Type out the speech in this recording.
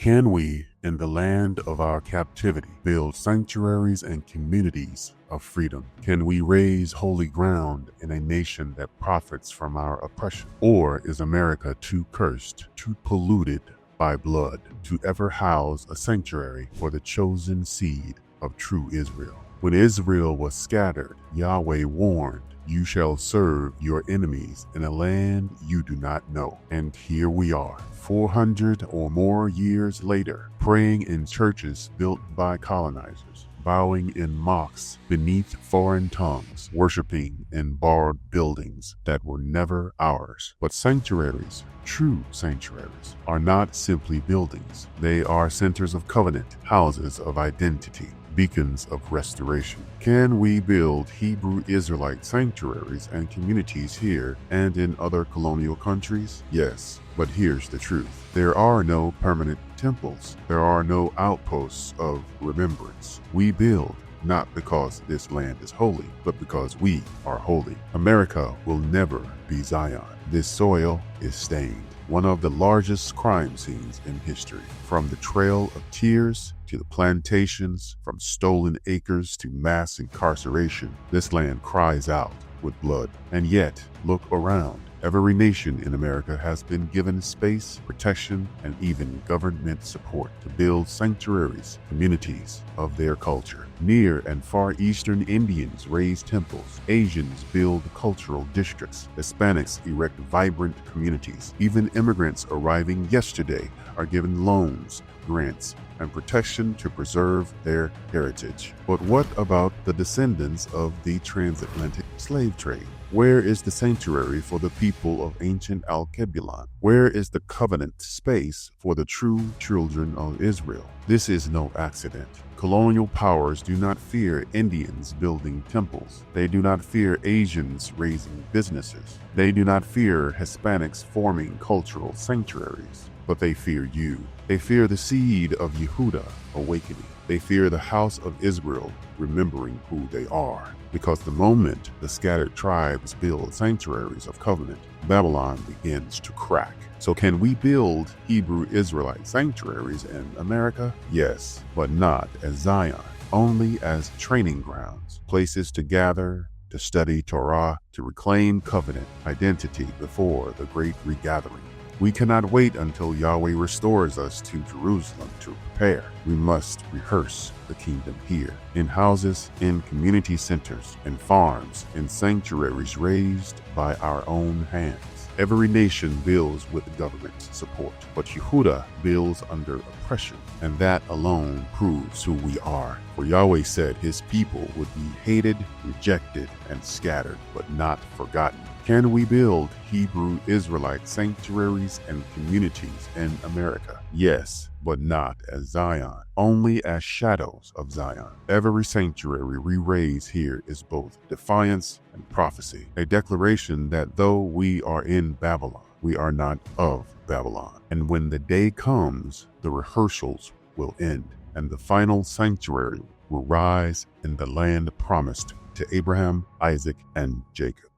Can we, in the land of our captivity, build sanctuaries and communities of freedom? Can we raise holy ground in a nation that profits from our oppression? Or is America too cursed, too polluted by blood to ever house a sanctuary for the chosen seed of true Israel? When Israel was scattered, Yahweh warned, "You shall serve your enemies in a land you do not know." And here we are, 400 or more years later, praying in churches built by colonizers, bowing in mosques beneath foreign tongues, worshiping in borrowed buildings that were never ours. But sanctuaries, true sanctuaries, are not simply buildings. They are centers of covenant, houses of identity, beacons of restoration. Can we build Hebrew Israelite sanctuaries and communities here and in other colonial countries? Yes, but here's the truth. There are no permanent temples. There are no outposts of remembrance. We build not because this land is holy, but because we are holy. America will never be Zion. This soil is stained. One of the largest crime scenes in history. From the Trail of Tears to the plantations, from stolen acres to mass incarceration, this land cries out with blood. And yet, look around. Every nation in America has been given space, protection, and even government support to build sanctuaries, communities of their culture. Near and Far Eastern Indians raise temples. Asians build cultural districts. Hispanics erect vibrant communities. Even immigrants arriving yesterday are given loans, grants, and protection to preserve their heritage. But what about the descendants of the transatlantic slave trade? Where is the sanctuary for the people of ancient Al-Kebulon? Where is the covenant space for the true children of Israel? This is no accident. Colonial powers do not fear Indians building temples. They do not fear Asians raising businesses. They do not fear Hispanics forming cultural sanctuaries. But they fear you. They fear the seed of Yehuda awakening. They fear the house of Israel remembering who they are. Because the moment the scattered tribes build sanctuaries of covenant, Babylon begins to crack. So can we build Hebrew Israelite sanctuaries in America? Yes, but not as Zion, only as training grounds, places to gather, to study Torah, to reclaim covenant identity before the great regathering. We cannot wait until Yahweh restores us to Jerusalem to prepare. We must rehearse the kingdom here, in houses, in community centers, in farms, in sanctuaries raised by our own hands. Every nation builds with government support, but Yehuda builds under oppression, and that alone proves who we are. For Yahweh said his people would be hated, rejected, and scattered, but not forgotten. Can we build Hebrew Israelite sanctuaries and communities in America? Yes, but not as Zion, only as shadows of Zion. Every sanctuary we raise here is both defiance and prophecy, a declaration that though we are in Babylon, we are not of Babylon. And when the day comes, the rehearsals will end, and the final sanctuary will rise in the land promised to Abraham, Isaac, and Jacob.